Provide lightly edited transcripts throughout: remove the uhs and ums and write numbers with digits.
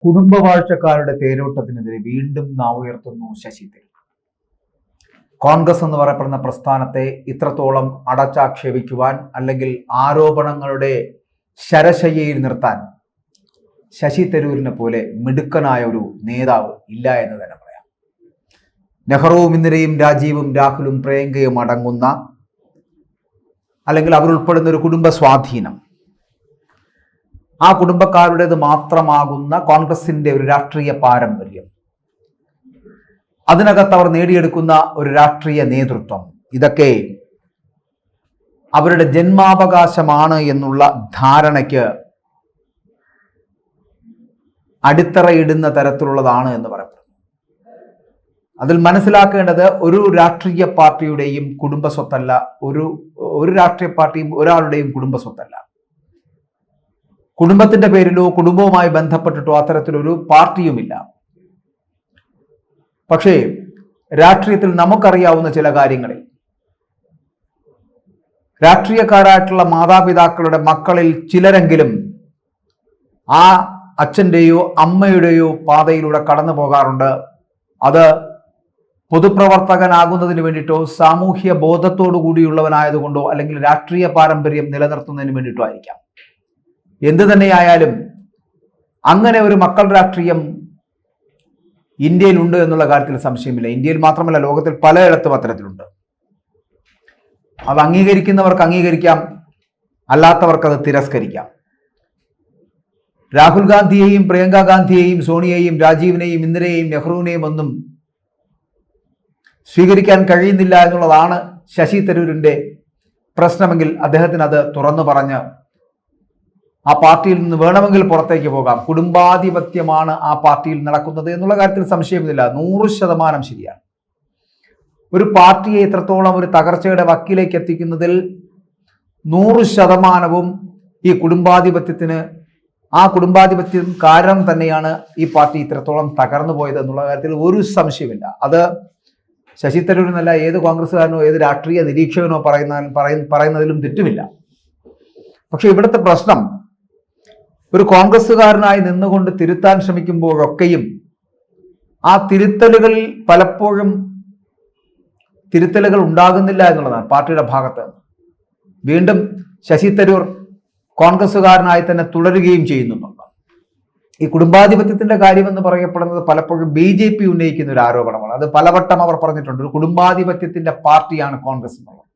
കുടുംബവാഴ്ചക്കാരുടെ തേരോട്ടത്തിനെതിരെ വീണ്ടും നാവുയർത്തുന്നു ശശി തരൂർ. കോൺഗ്രസ് എന്ന് പറയപ്പെടുന്ന പ്രസ്ഥാനത്തെ ഇത്രത്തോളം അടച്ചാക്ഷേപിക്കുവാൻ അല്ലെങ്കിൽ ആരോപണങ്ങളുടെ ശരശയ്യയിൽ നിർത്താൻ ശശി തരൂരിനെ പോലെ മിടുക്കനായ ഒരു നേതാവ് ഇല്ല എന്ന് തന്നെ പറയാം. നെഹ്റുവും ഇന്ദിരയും രാജീവും രാഹുലും പ്രിയങ്കയും അടങ്ങുന്ന അല്ലെങ്കിൽ അവരുൾപ്പെടുന്ന ഒരു കുടുംബ സ്വാധീനം, ആ കുടുംബക്കാരുടേത് മാത്രമാകുന്ന കോൺഗ്രസിന്റെ ഒരു രാഷ്ട്രീയ പാരമ്പര്യം, അതിനകത്ത് അവർ നേടിയെടുക്കുന്ന ഒരു രാഷ്ട്രീയ നേതൃത്വം, ഇതൊക്കെ അവരുടെ ജന്മാവകാശമാണ് എന്നുള്ള ധാരണയ്ക്ക് അടിത്തറയിടുന്ന തരത്തിലുള്ളതാണ് എന്ന് പറയപ്പെടുന്നു. അതിൽ മനസ്സിലാക്കേണ്ടത് ഒരു രാഷ്ട്രീയ പാർട്ടിയുടെയും കുടുംബ സ്വത്തല്ല, ഒരു രാഷ്ട്രീയ പാർട്ടിയും ഒരാളുടെയും കുടുംബ സ്വത്തല്ല. കുടുംബത്തിന്റെ പേരിലോ കുടുംബവുമായി ബന്ധപ്പെട്ടിട്ടോ അത്തരത്തിലൊരു പാർട്ടിയുമില്ല. പക്ഷേ രാഷ്ട്രീയത്തിൽ നമുക്കറിയാവുന്ന ചില കാര്യങ്ങളിൽ രാഷ്ട്രീയക്കാരായിട്ടുള്ള മാതാപിതാക്കളുടെ മക്കളിൽ ചിലരെങ്കിലും ആ അച്ഛൻ്റെയോ അമ്മയുടെയോ പാതയിലൂടെ കടന്നു പോകാറുണ്ട്. അത് പൊതുപ്രവർത്തകനാകുന്നതിന് വേണ്ടിയിട്ടോ സാമൂഹ്യ ബോധത്തോടു കൂടിയുള്ളവനായതുകൊണ്ടോ അല്ലെങ്കിൽ രാഷ്ട്രീയ പാരമ്പര്യം നിലനിർത്തുന്നതിന് വേണ്ടിയിട്ടോ ആയിരിക്കാം. എന്തു തന്നെയായാലും അങ്ങനെ ഒരു മക്കൾ രാഷ്ട്രീയം ഇന്ത്യയിൽ ഉണ്ട് എന്നുള്ള കാര്യത്തിൽ സംശയമില്ല. ഇന്ത്യയിൽ മാത്രമല്ല, ലോകത്തിൽ പലയിടത്തും അത്തരത്തിലുണ്ട്. അത് അംഗീകരിക്കുന്നവർക്ക് അംഗീകരിക്കാം, അല്ലാത്തവർക്ക് അത് തിരസ്കരിക്കാം. രാഹുൽ ഗാന്ധിയെയും പ്രിയങ്ക ഗാന്ധിയെയും സോണിയെയും രാജീവിനെയും ഇന്ദിരയെയും നെഹ്റുവിനെയും ഒന്നും സ്വീകരിക്കാൻ കഴിയുന്നില്ല എന്നുള്ളതാണ് ശശി തരൂരിന്റെ പ്രശ്നമെങ്കിൽ അദ്ദേഹത്തിന് അത് തുറന്നു പറഞ്ഞ് ആ പാർട്ടിയിൽ നിന്ന് വേണമെങ്കിൽ പുറത്തേക്ക് പോകാം. കുടുംബാധിപത്യമാണ് ആ പാർട്ടിയിൽ നടക്കുന്നത് എന്നുള്ള കാര്യത്തിൽ സംശയമില്ല. 100% ശരിയാണ്. ഒരു പാർട്ടിയെ ഇത്രത്തോളം ഒരു തകർച്ചയുടെ വക്കിലേക്ക് എത്തിക്കുന്നതിൽ 100% ഈ കുടുംബാധിപത്യത്തിന്, ആ കുടുംബാധിപത്യം കാരണം തന്നെയാണ് ഈ പാർട്ടി ഇത്രത്തോളം തകർന്നു പോയത് എന്നുള്ള കാര്യത്തിൽ ഒരു സംശയമില്ല. അത് ശശി തരൂരിനല്ല, ഏത് കോൺഗ്രസ്സുകാരനോ ഏത് രാഷ്ട്രീയ നിരീക്ഷകനോ പറയുന്നതിലും തെറ്റുമില്ല. പക്ഷെ ഇവിടുത്തെ പ്രശ്നം, ഒരു കോൺഗ്രസ്സുകാരനായി നിന്നുകൊണ്ട് തിരുത്താൻ ശ്രമിക്കുമ്പോഴൊക്കെയും ആ തിരുത്തലുകളിൽ പലപ്പോഴും തിരുത്തലുകൾ ഉണ്ടാകുന്നില്ല എന്നുള്ളതാണ് പാർട്ടിയുടെ ഭാഗത്ത്. വീണ്ടും ശശി തരൂർ കോൺഗ്രസ്സുകാരനായി തന്നെ തുടരുകയും ചെയ്യുന്നുണ്ട്. ഈ കുടുംബാധിപത്യത്തിന്റെ കാര്യമെന്ന് പറയപ്പെടുന്നത് പലപ്പോഴും BJP ഉന്നയിക്കുന്ന ഒരു ആരോപണമാണ്. അത് പലവട്ടം അവർ പറഞ്ഞിട്ടുണ്ട്. ഒരു കുടുംബാധിപത്യത്തിന്റെ പാർട്ടിയാണ് കോൺഗ്രസ് എന്നുള്ളത്.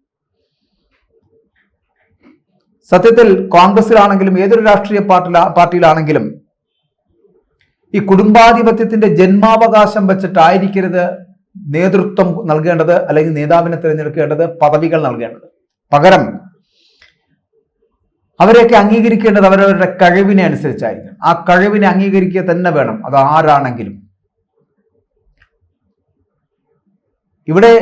സത്യത്തിൽ കോൺഗ്രസിലാണെങ്കിലും ഏതൊരു രാഷ്ട്രീയ പാർട്ടിയിലാണെങ്കിലും ഈ കുടുംബാധിപത്യത്തിന്റെ ജന്മാവകാശം വെച്ചിട്ടായിരിക്കരുത് നേതൃത്വം നൽകേണ്ടത്, അല്ലെങ്കിൽ നേതാവിനെ തിരഞ്ഞെടുക്കേണ്ടത്, പദവികൾ നൽകേണ്ടത്. പകരം അവരെയൊക്കെ അംഗീകരിക്കേണ്ടത് അവരവരുടെ കഴിവിനെ അനുസരിച്ചായിരിക്കും. ആ കഴിവിനെ അംഗീകരിക്കുക തന്നെ വേണം, അത് ആരാണെങ്കിലും. ഇവിടെ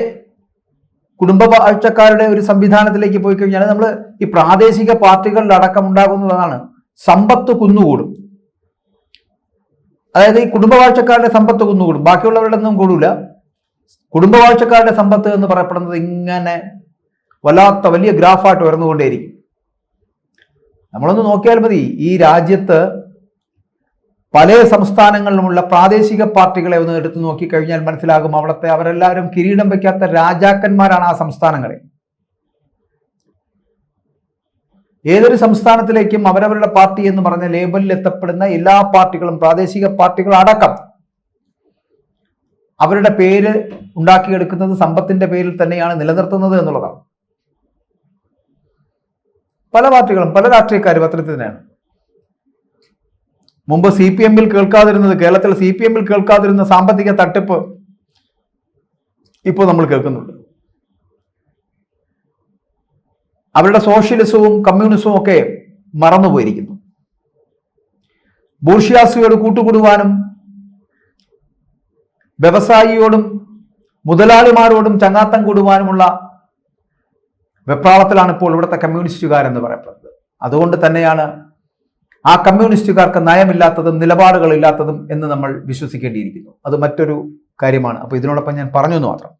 കുടുംബവാഴ്ചക്കാരുടെ ഒരു സംവിധാനത്തിലേക്ക് പോയി കഴിഞ്ഞാൽ നമ്മൾ ഈ പ്രാദേശിക പാർട്ടികളിൽ അടക്കം ഉണ്ടാകുന്നതാണ് സമ്പത്ത് കുന്നുകൂടും. അതായത് ഈ കുടുംബവാഴ്ചക്കാരുടെ സമ്പത്ത് കുന്നുകൂടും, ബാക്കിയുള്ളവരുടെ ഒന്നും കൂടൂല. കുടുംബവാഴ്ചക്കാരുടെ സമ്പത്ത് എന്ന് പറയപ്പെടുന്നത് ഇങ്ങനെ വല്ലാത്ത വലിയ ഗ്രാഫായിട്ട് ഉയർന്നുകൊണ്ടേയിരിക്കും. നമ്മളൊന്ന് നോക്കിയാൽ മതി, ഈ രാജ്യത്ത് പല സംസ്ഥാനങ്ങളിലുമുള്ള പ്രാദേശിക പാർട്ടികളെ ഒന്ന് എടുത്തു നോക്കിക്കഴിഞ്ഞാൽ മനസ്സിലാകും, അവിടുത്തെ അവരെല്ലാവരും കിരീടം വയ്ക്കാത്ത രാജാക്കന്മാരാണ് ആ സംസ്ഥാനങ്ങളിൽ. ഏതൊരു സംസ്ഥാനത്തിലേക്കും അവരവരുടെ പാർട്ടി എന്ന് പറഞ്ഞ ലേബലിൽ എത്തപ്പെടുന്ന എല്ലാ പാർട്ടികളും, പ്രാദേശിക പാർട്ടികൾ അടക്കം, അവരുടെ പേര് ഉണ്ടാക്കിയെടുക്കുന്നത് സമ്പത്തിന്റെ പേരിൽ തന്നെയാണ് നിലനിർത്തുന്നത് എന്നുള്ളതാണ്. പല പാർട്ടികളും പല രാഷ്ട്രീയക്കാരും അത്തരത്തിൽ തന്നെയാണ്. മുമ്പ് CPM-ൽ കേൾക്കാതിരുന്നത്, കേരളത്തിൽ CPM-ൽ കേൾക്കാതിരുന്ന സാമ്പത്തിക തട്ടിപ്പ് ഇപ്പോൾ നമ്മൾ കേൾക്കുന്നുണ്ട്. അവരുടെ സോഷ്യലിസവും കമ്മ്യൂണിസവും ഒക്കെ മറന്നുപോയിരിക്കുന്നു. ബൂർഷ്വാസിയോട് കൂട്ടുകൂടുവാനും വ്യവസായിയോടും മുതലാളിമാരോടും ചങ്ങാത്തം കൂടുവാനുമുള്ള വെപ്രാളത്തിലാണ് ഇപ്പോൾ ഇവിടുത്തെ കമ്മ്യൂണിസ്റ്റുകാരെന്ന് പറയപ്പെടുന്നത്. അതുകൊണ്ട് തന്നെയാണ് ആ കമ്മ്യൂണിസ്റ്റുകാർക്ക് നയമില്ലാത്തതും നിലപാടുകളില്ലാത്തതും എന്ന് നമ്മൾ വിശ്വസിക്കേണ്ടിയിരിക്കുന്നു. അത് മറ്റൊരു കാര്യമാണ്. അപ്പോൾ ഇതിനോടൊപ്പം ഞാൻ പറഞ്ഞു എന്ന് മാത്രം.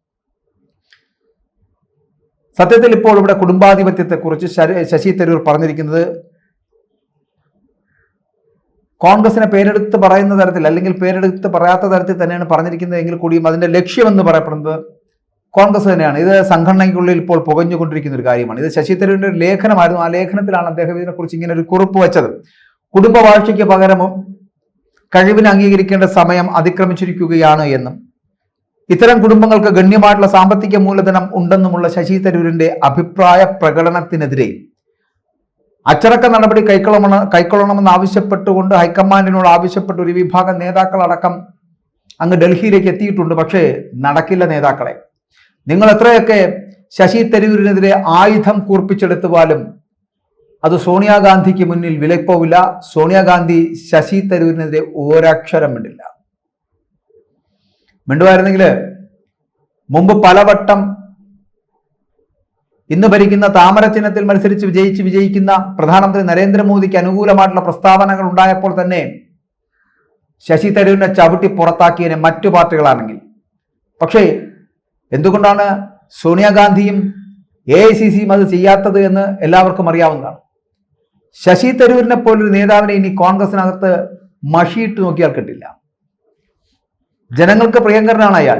സത്യത്തിൽ ഇപ്പോൾ ഇവിടെ കുടുംബാധിപത്യത്തെക്കുറിച്ച് ശശി തരൂർ പറഞ്ഞിരിക്കുന്നത് കോൺഗ്രസിനെ പേരെടുത്ത് പറയുന്ന തരത്തിൽ അല്ലെങ്കിൽ പേരെടുത്ത് പറയാത്ത തരത്തിൽ തന്നെയാണ് പറഞ്ഞിരിക്കുന്നത് എങ്കിൽ കൂടിയും അതിന്റെ ലക്ഷ്യമെന്ന് പറയപ്പെടുന്നത് കോൺഗ്രസ് തന്നെയാണ്. ഇത് സംഘടനയ്ക്കുള്ളിൽ ഇപ്പോൾ പുകഞ്ഞുകൊണ്ടിരിക്കുന്ന ഒരു കാര്യമാണ്. ഇത് ശശി തരൂരിന്റെ ഒരു ലേഖനമായിരുന്നു. ആ ലേഖനത്തിലാണ് അദ്ദേഹം ഇതിനെക്കുറിച്ച് ഇങ്ങനെ ഒരു കുറിപ്പ് വെച്ചത്. കുടുംബവാഴ്ചയ്ക്ക് പകരമോ കഴിവിനെ അംഗീകരിക്കേണ്ട സമയം അതിക്രമിച്ചിരിക്കുകയാണ് എന്നും ഇത്തരം കുടുംബങ്ങൾക്ക് ഗണ്യമായിട്ടുള്ള സാമ്പത്തിക മൂലധനം ഉണ്ടെന്നുമുള്ള ശശി തരൂരിന്റെ അഭിപ്രായ പ്രകടനത്തിനെതിരെ അച്ചടക്ക നടപടി കൈക്കൊള്ളണമെന്ന് ആവശ്യപ്പെട്ടുകൊണ്ട് ഹൈക്കമാൻഡിനോട് ആവശ്യപ്പെട്ട ഒരു വിഭാഗം നേതാക്കളടക്കം അങ്ങ് ഡൽഹിയിലേക്ക് എത്തിയിട്ടുണ്ട്. പക്ഷേ നടക്കില്ല നേതാക്കളെ. നിങ്ങൾ എത്രയൊക്കെ ശശി തരൂരിനെതിരെ ആയുധം കൂർപ്പിച്ചെടുത്തുവാലും അത് സോണിയാഗാന്ധിക്ക് മുന്നിൽ വിലപ്പോവില്ല. സോണിയാഗാന്ധി ശശി തരൂരിനെതിരെ ഒരക്ഷരം മിണ്ടില്ല. മിണ്ടുമായിരുന്നെങ്കിൽ മുമ്പ് പലവട്ടം ഇന്ന് ഭരിക്കുന്ന താമര ചിഹ്നത്തിൽ മത്സരിച്ച് വിജയിക്കുന്ന പ്രധാനമന്ത്രി നരേന്ദ്രമോദിക്ക് അനുകൂലമായിട്ടുള്ള പ്രസ്താവനകൾ ഉണ്ടായപ്പോൾ തന്നെ ശശി തരൂരിനെ ചവിട്ടി പുറത്താക്കിയതിനെ മറ്റു പാർട്ടികളാണെങ്കിൽ. പക്ഷേ എന്തുകൊണ്ടാണ് സോണിയാഗാന്ധിയും AICCയും അത് ചെയ്യാത്തത് എന്ന് എല്ലാവർക്കും അറിയാവുന്നതാണ്. ശശി തരൂരിനെ പോലൊരു നേതാവിനെ ഇനി കോൺഗ്രസിനകത്ത് മഷിയിട്ട് നോക്കിയാൽ കിട്ടില്ല. ജനങ്ങൾക്ക് പ്രിയങ്കരനാണ് അയാൾ.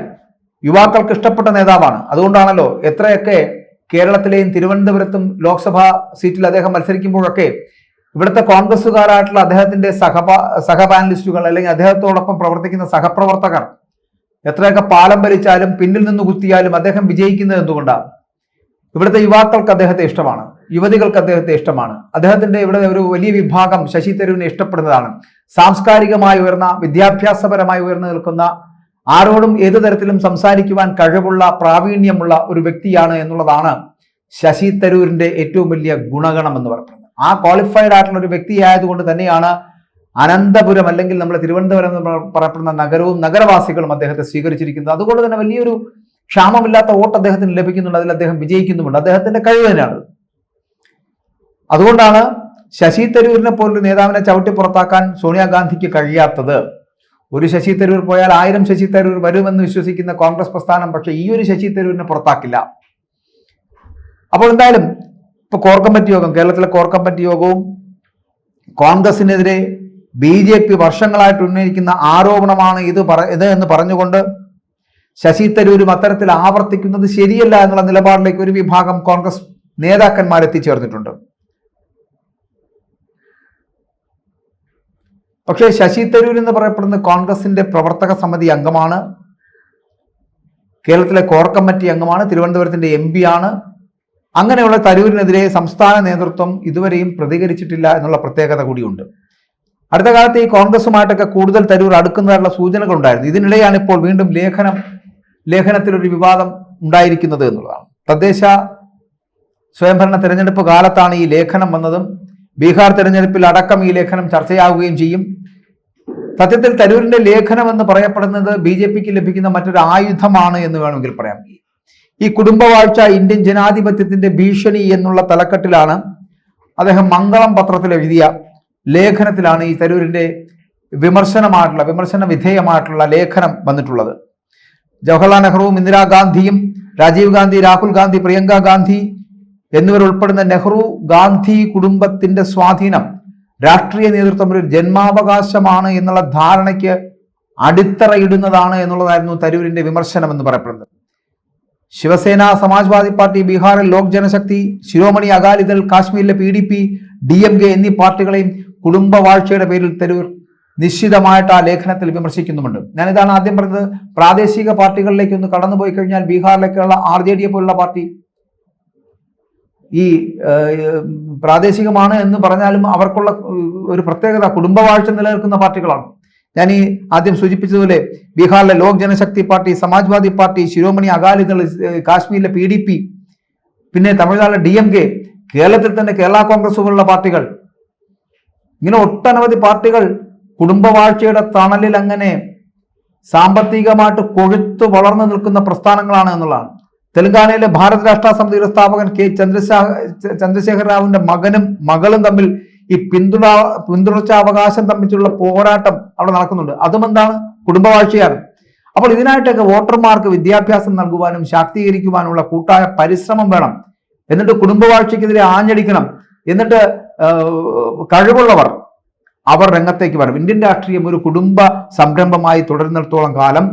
യുവാക്കൾക്ക് ഇഷ്ടപ്പെട്ട നേതാവാണ്. അതുകൊണ്ടാണല്ലോ എത്രയൊക്കെ കേരളത്തിലെയും തിരുവനന്തപുരത്തും ലോക്സഭാ സീറ്റിൽ അദ്ദേഹം മത്സരിക്കുമ്പോഴൊക്കെ ഇവിടുത്തെ കോൺഗ്രസ്സുകാരായിട്ടുള്ള അദ്ദേഹത്തിന്റെ സഹപാനലിസ്റ്റുകൾ അല്ലെങ്കിൽ അദ്ദേഹത്തോടൊപ്പം പ്രവർത്തിക്കുന്ന സഹപ്രവർത്തകർ എത്രയൊക്കെ പാലം വലിച്ചാലും പിന്നിൽ നിന്ന് കുത്തിയാലും അദ്ദേഹം വിജയിക്കുന്നത് എന്തുകൊണ്ടാണ്? ഇവിടുത്തെ യുവാക്കൾക്ക് അദ്ദേഹത്തെ ഇഷ്ടമാണ്, യുവതികൾക്ക് അദ്ദേഹത്തെ ഇഷ്ടമാണ്. അദ്ദേഹത്തിന്റെ ഇവിടെ ഒരു വലിയ വിഭാഗം ശശി തരൂരിനെ ഇഷ്ടപ്പെടുന്നതാണ്. സാംസ്കാരികമായി ഉയർന്ന, വിദ്യാഭ്യാസപരമായി ഉയർന്നു നിൽക്കുന്ന, ആരോടും ഏതു തരത്തിലും സംസാരിക്കുവാൻ കഴിവുള്ള, പ്രാവീണ്യമുള്ള ഒരു വ്യക്തിയാണ് എന്നുള്ളതാണ് ശശി തരൂരിന്റെ ഏറ്റവും വലിയ ഗുണഗണം എന്ന് പറയുന്നത്. ആ ക്വാളിഫൈഡ് ആയിട്ടുള്ള ഒരു വ്യക്തി ആയതുകൊണ്ട് തന്നെയാണ് അനന്തപുരം അല്ലെങ്കിൽ നമ്മൾ തിരുവനന്തപുരം എന്ന് പറയപ്പെടുന്ന നഗരവും നഗരവാസികളും അദ്ദേഹത്തെ സ്വീകരിച്ചിരിക്കുന്നത്. അതുകൊണ്ട് തന്നെ വലിയൊരു ക്ഷാമമില്ലാത്ത വോട്ട് അദ്ദേഹത്തിന് ലഭിക്കുന്നുണ്ട്. അതിൽ അദ്ദേഹം വിജയിക്കുന്നുമുണ്ട്. അദ്ദേഹത്തിന്റെ കഴിവ് തന്നെയാണ്. അതുകൊണ്ടാണ് ശശി തരൂരിനെ പോലൊരു നേതാവിനെ ചവിട്ടി പുറത്താക്കാൻ സോണിയാഗാന്ധിക്ക് കഴിയാത്തത്. ഒരു ശശി തരൂർ പോയാൽ 1000 ശശി തരൂർ വരുമെന്ന് വിശ്വസിക്കുന്ന കോൺഗ്രസ് പ്രസ്ഥാനം പക്ഷേ ഈ ഒരു ശശി തരൂരിനെ പുറത്താക്കില്ല. അപ്പോൾ എന്തായാലും ഇപ്പൊ കോർ കമ്മിറ്റി യോഗം, കേരളത്തിലെ കോർ കമ്മിറ്റി യോഗവും കോൺഗ്രസിനെതിരെ BJP വർഷങ്ങളായിട്ട് ഉന്നയിക്കുന്ന ആരോപണമാണ് ഇത് എന്ന് പറഞ്ഞുകൊണ്ട് ശശി തരൂരും അത്തരത്തിൽ ആവർത്തിക്കുന്നത് ശരിയല്ല എന്നുള്ള നിലപാടിലേക്ക് ഒരു വിഭാഗം കോൺഗ്രസ് നേതാക്കന്മാർ എത്തിച്ചേർന്നിട്ടുണ്ട്. പക്ഷേ ശശി തരൂർ എന്ന് പറയപ്പെടുന്ന കോൺഗ്രസിന്റെ പ്രവർത്തക സമിതി അംഗമാണ്, കേരളത്തിലെ കോർ കമ്മിറ്റി അംഗമാണ്, തിരുവനന്തപുരത്തിന്റെ MP ആണ്. അങ്ങനെയുള്ള തരൂരിനെതിരെ സംസ്ഥാന നേതൃത്വം ഇതുവരെയും പ്രതികരിച്ചിട്ടില്ല എന്നുള്ള പ്രത്യേകത കൂടിയുണ്ട്. അടുത്ത കാലത്ത് ഈ കോൺഗ്രസുമായിട്ടൊക്കെ കൂടുതൽ തരൂർ അടുക്കുന്നതായുള്ള സൂചനകൾ ഉണ്ടായിരുന്നു. ഇതിനിടെയാണ് ഇപ്പോൾ വീണ്ടും ലേഖനത്തിലൊരു വിവാദം ഉണ്ടായിരിക്കുന്നത് എന്നുള്ളതാണ്. തദ്ദേശ സ്വയംഭരണ തെരഞ്ഞെടുപ്പ് കാലത്താണ് ഈ ലേഖനം വന്നതും ബീഹാർ തെരഞ്ഞെടുപ്പിൽ അടക്കം ഈ ലേഖനം ചർച്ചയാവുകയും ചെയ്യും. സത്യത്തിൽ തരൂരിന്റെ ലേഖനം എന്ന് പറയപ്പെടുന്നത് BJPക്ക് ലഭിക്കുന്ന മറ്റൊരു ആയുധമാണ് എന്ന് വേണമെങ്കിൽ പറയാം. ഈ കുടുംബവാഴ്ച ഇന്ത്യൻ ജനാധിപത്യത്തിന്റെ ഭീഷണി എന്നുള്ള തലക്കെട്ടിലാണ് അദ്ദേഹം മംഗളം പത്രത്തിൽ എഴുതിയ ലേഖനത്തിലാണ് ഈ തരൂരിന്റെ വിമർശന വിധേയമായിട്ടുള്ള ലേഖനം വന്നിട്ടുള്ളത്. ജവഹർലാൽ നെഹ്റുവും ഇന്ദിരാഗാന്ധിയും രാജീവ് ഗാന്ധി, രാഹുൽ ഗാന്ധി, പ്രിയങ്ക ഗാന്ധി എന്നിവരുൾപ്പെടുന്ന നെഹ്റു ഗാന്ധി കുടുംബത്തിന്റെ സ്വാധീനം രാഷ്ട്രീയ നേതൃത്വം ഒരു ജന്മാവകാശമാണ് എന്നുള്ള ധാരണയ്ക്ക് അടിത്തറയിടുന്നതാണ് എന്നുള്ളതായിരുന്നു തരൂരിന്റെ വിമർശനം എന്ന് പറയപ്പെടുന്നത്. ശിവസേന, സമാജ്വാദി പാർട്ടി, ബീഹാറിൽ ലോക് ജനശക്തി, ശിരോമണി അകാലിദൾ, കാശ്മീരിലെ PDP, DMK എന്നീ പാർട്ടികളെയും കുടുംബവാഴ്ചയുടെ പേരിൽ തരൂർ നിശ്ചിതമായിട്ട് ആ ലേഖനത്തിൽ വിമർശിക്കുന്നുമുണ്ട്. ഞാനിതാണ് ആദ്യം പറഞ്ഞത്. പ്രാദേശിക പാർട്ടികളിലേക്ക് ഒന്ന് കടന്നുപോയി കഴിഞ്ഞാൽ ബീഹാറിലേക്കുള്ള RJD പോലുള്ള പാർട്ടി ഈ പ്രാദേശികമാണ് എന്ന് പറഞ്ഞാലും അവർക്കുള്ള ഒരു പ്രത്യേകത കുടുംബവാഴ്ച നിലനിൽക്കുന്ന പാർട്ടികളാണ്. ഞാൻ ഈ ആദ്യം സൂചിപ്പിച്ചതുപോലെ ബീഹാറിലെ ലോക് ജനശക്തി പാർട്ടി, സമാജ്വാദി പാർട്ടി, ശിരോമണി അകാലിദൾ, കാശ്മീരിലെ PDP, പിന്നെ തമിഴ്നാട്ടിലെ DMK, കേരളത്തിൽ തന്നെ കേരള കോൺഗ്രസ് പോലുള്ള പാർട്ടികൾ, ഇങ്ങനെ ഒട്ടനവധി പാർട്ടികൾ കുടുംബവാഴ്ചയുടെ തണലിൽ അങ്ങനെ സാമ്പത്തികമായിട്ട് കൊഴുത്തു വളർന്നു നിൽക്കുന്ന പ്രസ്ഥാനങ്ങളാണ് എന്നുള്ളതാണ്. തെലങ്കാനയിലെ ഭാരത് രാഷ്ട്ര സമിതിയുടെ സ്ഥാപകൻ K. ചന്ദ്രശേഖർ റാവുവിന്റെ മകനും മകളും തമ്മിൽ ഈ പിന്തുടർച്ചാവകാശം തമ്മിലുള്ള പോരാട്ടം അവിടെ നടക്കുന്നുണ്ട്. അതും എന്താണ്? കുടുംബവാഴ്ചയാണ്. അപ്പോൾ ഇതിനായിട്ടൊക്കെ വോട്ടർമാർക്ക് വിദ്യാഭ്യാസം നൽകുവാനും ശാക്തീകരിക്കുവാനുള്ള കൂട്ടായ പരിശ്രമം വേണം. എന്നിട്ട് കുടുംബവാഴ്ചയ്ക്കെതിരെ ആഞ്ഞടിക്കണം. എന്നിട്ട് കഴിവുള്ളവർ, അവർ രംഗത്തേക്ക് വരും. ഇന്ത്യൻ രാഷ്ട്രീയം ഒരു കുടുംബ സംരംഭമായി തുടരുന്നിടത്തോളം കാലം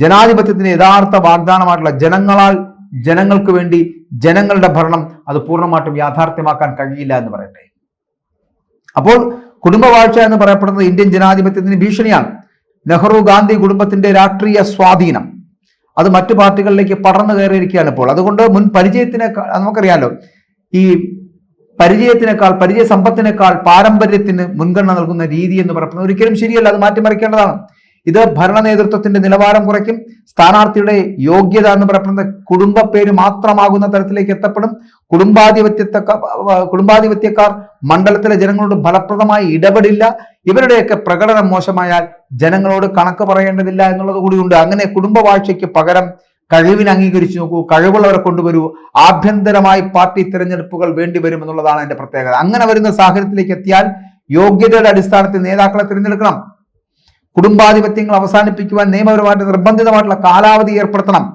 ജനാധിപത്യത്തിന്റെ യഥാർത്ഥ വാഗ്ദാനമായിട്ടുള്ള ജനങ്ങൾക്ക് വേണ്ടി ജനങ്ങളുടെ ഭരണം അത് പൂർണ്ണമായിട്ടും യാഥാർത്ഥ്യമാക്കാൻ കഴിയില്ല എന്ന് പറയട്ടെ. അപ്പോൾ കുടുംബവാഴ്ച എന്ന് പറയപ്പെടുന്നത് ഇന്ത്യൻ ജനാധിപത്യത്തിന് ഭീഷണിയാണ്. നെഹ്റു ഗാന്ധി കുടുംബത്തിന്റെ രാഷ്ട്രീയ സ്വാധീനം അത് മറ്റു പാർട്ടികളിലേക്ക് പടർന്നു കയറിയിരിക്കുകയാണ് ഇപ്പോൾ. അതുകൊണ്ട് മുൻ പരിചയത്തിനേക്കാൾ നമുക്കറിയാലോ, ഈ പരിചയ സമ്പത്തിനേക്കാൾ പാരമ്പര്യത്തിന് മുൻഗണന നൽകുന്ന രീതി എന്ന് പറയുന്നത് ഒരിക്കലും ശരിയല്ല. അത് മാറ്റിമറിക്കേണ്ടതാണ്. ഇത് ഭരണ നേതൃത്വത്തിന്റെ നിലവാരം കുറയ്ക്കും. സ്ഥാനാർത്ഥിയുടെ യോഗ്യത എന്ന് പറയുന്നത് കുടുംബ പേര് മാത്രമാകുന്ന തരത്തിലേക്ക് എത്തപ്പെടും. കുടുംബാധിപത്യക്കാർ മണ്ഡലത്തിലെ ജനങ്ങളോട് ഫലപ്രദമായി ഇടപെടില്ല. ഇവരുടെയൊക്കെ പ്രകടനം മോശമായാൽ ജനങ്ങളോട് കണക്ക് പറയേണ്ടതില്ല എന്നുള്ളത് കൂടിയുണ്ട്. അങ്ങനെ കുടുംബവാഴ്ചയ്ക്ക് പകരം കഴിവിനെ അംഗീകരിച്ചു നോക്കൂ, കഴിവുള്ളവരെ കൊണ്ടുവരൂ, ആഭ്യന്തരമായി പാർട്ടി തിരഞ്ഞെടുപ്പുകൾ വേണ്ടിവരും എന്നുള്ളതാണ് അതിന്റെ പ്രത്യേകത. അങ്ങനെ വരുന്ന സാഹചര്യത്തിലേക്ക് എത്തിയാൽ യോഗ്യതയുടെ അടിസ്ഥാനത്തിൽ നേതാക്കളെ തിരഞ്ഞെടുക്കണം. കുടുംബാധിപത്യങ്ങൾ അവസാനിപ്പിക്കുവാൻ നിയമപരമായിട്ട് നിർബന്ധിതമായിട്ടുള്ള കാലാവധി ഏർപ്പെടുത്തണം.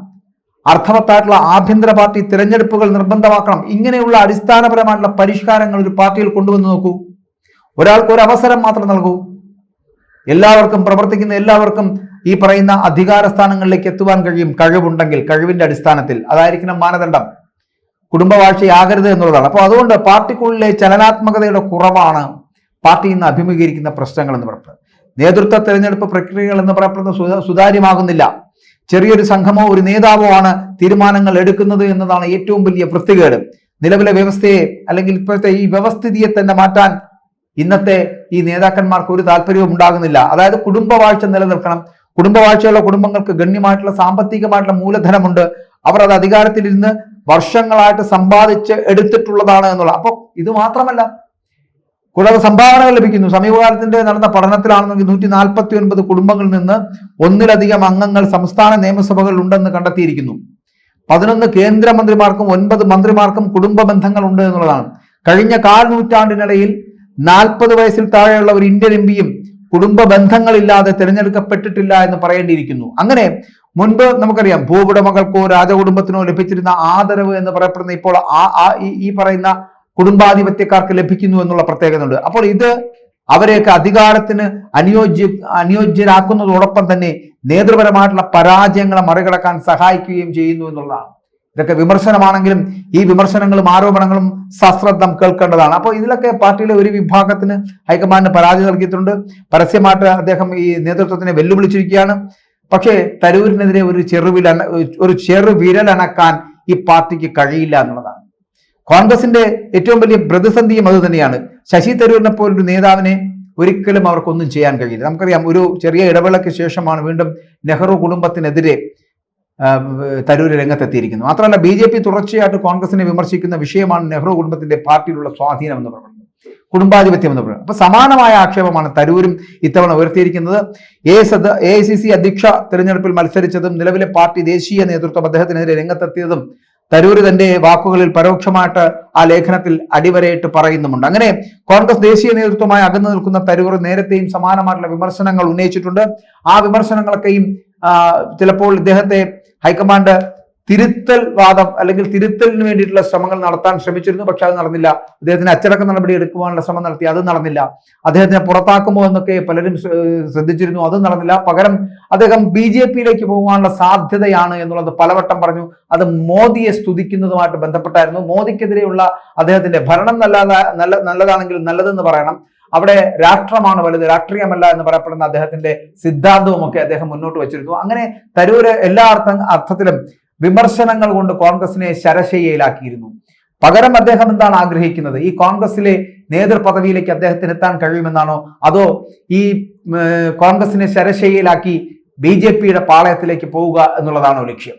അർത്ഥവത്തായിട്ടുള്ള ആഭ്യന്തര പാർട്ടി തിരഞ്ഞെടുപ്പുകൾ നിർബന്ധമാക്കണം. ഇങ്ങനെയുള്ള അടിസ്ഥാനപരമായിട്ടുള്ള പരിഷ്കാരങ്ങൾ ഒരു പാർട്ടിയിൽ കൊണ്ടുവന്ന് നോക്കൂ. ഒരാൾക്ക് ഒരു അവസരം മാത്രം നൽകൂ. എല്ലാവർക്കും പ്രവർത്തിക്കുന്ന എല്ലാവർക്കും ഈ പറയുന്ന അധികാര സ്ഥാനങ്ങളിലേക്ക് എത്തുവാൻ കഴിയും, കഴിവുണ്ടെങ്കിൽ. കഴിവിന്റെ അടിസ്ഥാനത്തിൽ അതായിരിക്കണം മാനദണ്ഡം. കുടുംബവാഴ്ചയാകരുത് എന്നുള്ളതാണ്. അപ്പോൾ അതുകൊണ്ട് പാർട്ടിക്കുള്ളിലെ ചലനാത്മകതയുടെ കുറവാണ് പാർട്ടി ഇന്ന് അഭിമുഖീകരിക്കുന്ന പ്രശ്നങ്ങൾ എന്ന് പറയുന്നത്. നേതൃത്വ തെരഞ്ഞെടുപ്പ് പ്രക്രിയകൾ എന്ന് പറയപ്പെടുന്നത് സുതാര്യമാകുന്നില്ല. ചെറിയൊരു സംഘമോ ഒരു നേതാവോ ആണ് തീരുമാനങ്ങൾ എടുക്കുന്നത് എന്നതാണ് ഏറ്റവും വലിയ വൃത്തികേട്. നിലവിലെ വ്യവസ്ഥയെ അല്ലെങ്കിൽ ഇപ്പോഴത്തെ ഈ വ്യവസ്ഥിതിയെ തന്നെ മാറ്റാൻ ഇന്നത്തെ ഈ നേതാക്കന്മാർക്ക് ഒരു താല്പര്യവും ഉണ്ടാകുന്നില്ല. അതായത് കുടുംബവാഴ്ച നിലനിൽക്കണം. കുടുംബവാഴ്ചയുള്ള കുടുംബങ്ങൾക്ക് ഗണ്യമായിട്ടുള്ള സാമ്പത്തികമായിട്ടുള്ള മൂലധനമുണ്ട്. അവർ അത് അധികാരത്തിലിരുന്ന് വർഷങ്ങളായിട്ട് സമ്പാദിച്ച് എടുത്തിട്ടുള്ളതാണ് എന്നുള്ള. അപ്പൊ ഇത് മാത്രമല്ല, കൂടാതെ സംഭാവനകൾ ലഭിക്കുന്നു. സമീപകാലത്തിന്റെ നടന്ന പഠനത്തിലാണെന്നെങ്കിൽ 149 കുടുംബങ്ങളിൽ നിന്ന് ഒന്നിലധികം അംഗങ്ങൾ സംസ്ഥാന നിയമസഭകളിൽ ഉണ്ടെന്ന് കണ്ടെത്തിയിരിക്കുന്നു. 11 കേന്ദ്രമന്ത്രിമാർക്കും 9 മന്ത്രിമാർക്കും കുടുംബ ബന്ധങ്ങൾ ഉണ്ട് എന്നുള്ളതാണ്. കഴിഞ്ഞ നൂറ്റാണ്ടിനിടയിൽ 40 വയസ്സിൽ താഴെയുള്ള ഒരു ഇന്ത്യൻ എംപിയും കുടുംബ ബന്ധങ്ങളില്ലാതെ തിരഞ്ഞെടുക്കപ്പെട്ടിട്ടില്ല എന്ന് പറയേണ്ടിയിരിക്കുന്നു. അങ്ങനെ മുൻപ് നമുക്കറിയാം, ഭൂവുടമകൾക്കോ രാജകുടുംബത്തിനോ ലഭിച്ചിരുന്ന ആദരവ് എന്ന് പറയപ്പെടുന്ന ഇപ്പോൾ ഈ പറയുന്ന കുടുംബാധിപത്യക്കാർക്ക് ലഭിക്കുന്നു എന്നുള്ള പ്രത്യേകത ഉണ്ട്. അപ്പോൾ ഇത് അവരെയൊക്കെ അധികാരത്തിന് അനുയോജ്യരാക്കുന്നതോടൊപ്പം തന്നെ നേതൃപരമായിട്ടുള്ള പരാജയങ്ങളെ മറികടക്കാൻ സഹായിക്കുകയും ചെയ്യുന്നു എന്നുള്ളതാണ്. ഇതൊക്കെ വിമർശനമാണെങ്കിലും ഈ വിമർശനങ്ങളും ആരോപണങ്ങളും സശ്രദ്ധം കേൾക്കേണ്ടതാണ്. അപ്പോൾ ഇതിലൊക്കെ പാർട്ടിയിലെ ഒരു വിഭാഗത്തിന് ഹൈക്കമാൻഡിന് പരാതി നൽകിയിട്ടുണ്ട്. പരസ്യമായിട്ട് അദ്ദേഹം ഈ നേതൃത്വത്തിനെ വെല്ലുവിളിച്ചിരിക്കുകയാണ്. പക്ഷേ തരൂരിനെതിരെ ഒരു ചെറുവിരലനക്കാൻ ഈ പാർട്ടിക്ക് കഴിയില്ല എന്നുള്ളതാണ്. കോൺഗ്രസിന്റെ ഏറ്റവും വലിയ പ്രതിസന്ധിയും അത് തന്നെയാണ്. ശശി തരൂരിനെ പോലൊരു നേതാവിനെ ഒരിക്കലും അവർക്കൊന്നും ചെയ്യാൻ കഴിയില്ല. നമുക്കറിയാം, ഒരു ചെറിയ ഇടവേളയ്ക്ക് ശേഷമാണ് വീണ്ടും നെഹ്റു കുടുംബത്തിനെതിരെ തരൂർ രംഗത്തെത്തിയിരിക്കുന്നത്. മാത്രമല്ല, BJP തുടർച്ചയായിട്ട് കോൺഗ്രസിനെ വിമർശിക്കുന്ന വിഷയമാണ് നെഹ്റു കുടുംബത്തിന്റെ പാർട്ടിയിലുള്ള സ്വാധീനം എന്ന് പറയുന്നത്, കുടുംബാധിപത്യം എന്ന് പറയുന്നത്. അപ്പൊ സമാനമായ ആക്ഷേപമാണ് തരൂരും ഇത്തവണ ഉയർത്തിയിരിക്കുന്നത്. AICC അധ്യക്ഷ തിരഞ്ഞെടുപ്പിൽ മത്സരിച്ചതും നിലവിലെ പാർട്ടി ദേശീയ നേതൃത്വം അദ്ദേഹത്തിനെതിരെ രംഗത്തെത്തിയതും തരൂർ തന്റെ വാക്കുകളിൽ പരോക്ഷമായിട്ട് ആ ലേഖനത്തിൽ അടിവരയിട്ട് പറയുന്നുമുണ്ട്. അങ്ങനെ കോൺഗ്രസ് ദേശീയ നേതൃത്വമായി അകന്നു നിൽക്കുന്ന തരൂർ നേരത്തെയും സമാനമായിട്ടുള്ള വിമർശനങ്ങൾ ഉന്നയിച്ചിട്ടുണ്ട്. ആ വിമർശനങ്ങളൊക്കെയും ചിലപ്പോൾ ഇദ്ദേഹത്തെ ഹൈക്കമാൻഡ് തിരുത്തൽ വാദം അല്ലെങ്കിൽ തിരുത്തലിന് വേണ്ടിയിട്ടുള്ള ശ്രമങ്ങൾ നടത്താൻ ശ്രമിച്ചിരുന്നു. പക്ഷെ അത് നടന്നില്ല. അദ്ദേഹത്തിന് അച്ചടക്ക നടപടി എടുക്കുവാനുള്ള ശ്രമം നടത്തി, അത് നടന്നില്ല. അദ്ദേഹത്തിനെ പുറത്താക്കുമോ എന്നൊക്കെ പലരും ശ്രദ്ധിച്ചിരുന്നു, അത് നടന്നില്ല. പകരം അദ്ദേഹം BJPയിലേക്ക് പോകാനുള്ള സാധ്യതയാണ് എന്നുള്ളത് പലവട്ടം പറഞ്ഞു. അത് മോദിയെ സ്തുതിക്കുന്നതുമായിട്ട് ബന്ധപ്പെട്ടായിരുന്നു. മോദിക്കെതിരെയുള്ള അദ്ദേഹത്തിന്റെ ഭരണം നല്ലതാണെങ്കിൽ നല്ലതെന്ന് പറയണം, അവിടെ രാഷ്ട്രമാണ് വലുത്, രാഷ്ട്രീയമല്ല എന്ന് പറയപ്പെടുന്ന അദ്ദേഹത്തിന്റെ സിദ്ധാന്തവും ഒക്കെ അദ്ദേഹം മുന്നോട്ട് വെച്ചിരുന്നു. അങ്ങനെ തരൂര് എല്ലാ അർത്ഥത്തിലും വിമർശനങ്ങൾ കൊണ്ട് കോൺഗ്രസിനെ ശരശയ്യയിലാക്കിയിരുന്നു. പകരം അദ്ദേഹം എന്താണ് ആഗ്രഹിക്കുന്നത്? ഈ കോൺഗ്രസിലെ നേതൃപദവിയിലേക്ക് അദ്ദേഹത്തിന് എത്താൻ കഴിയുമെന്നാണോ, അതോ ഈ കോൺഗ്രസിനെ ശരശയ്യയിലാക്കി BJPയുടെ പാളയത്തിലേക്ക് പോവുക എന്നുള്ളതാണോ ലക്ഷ്യം?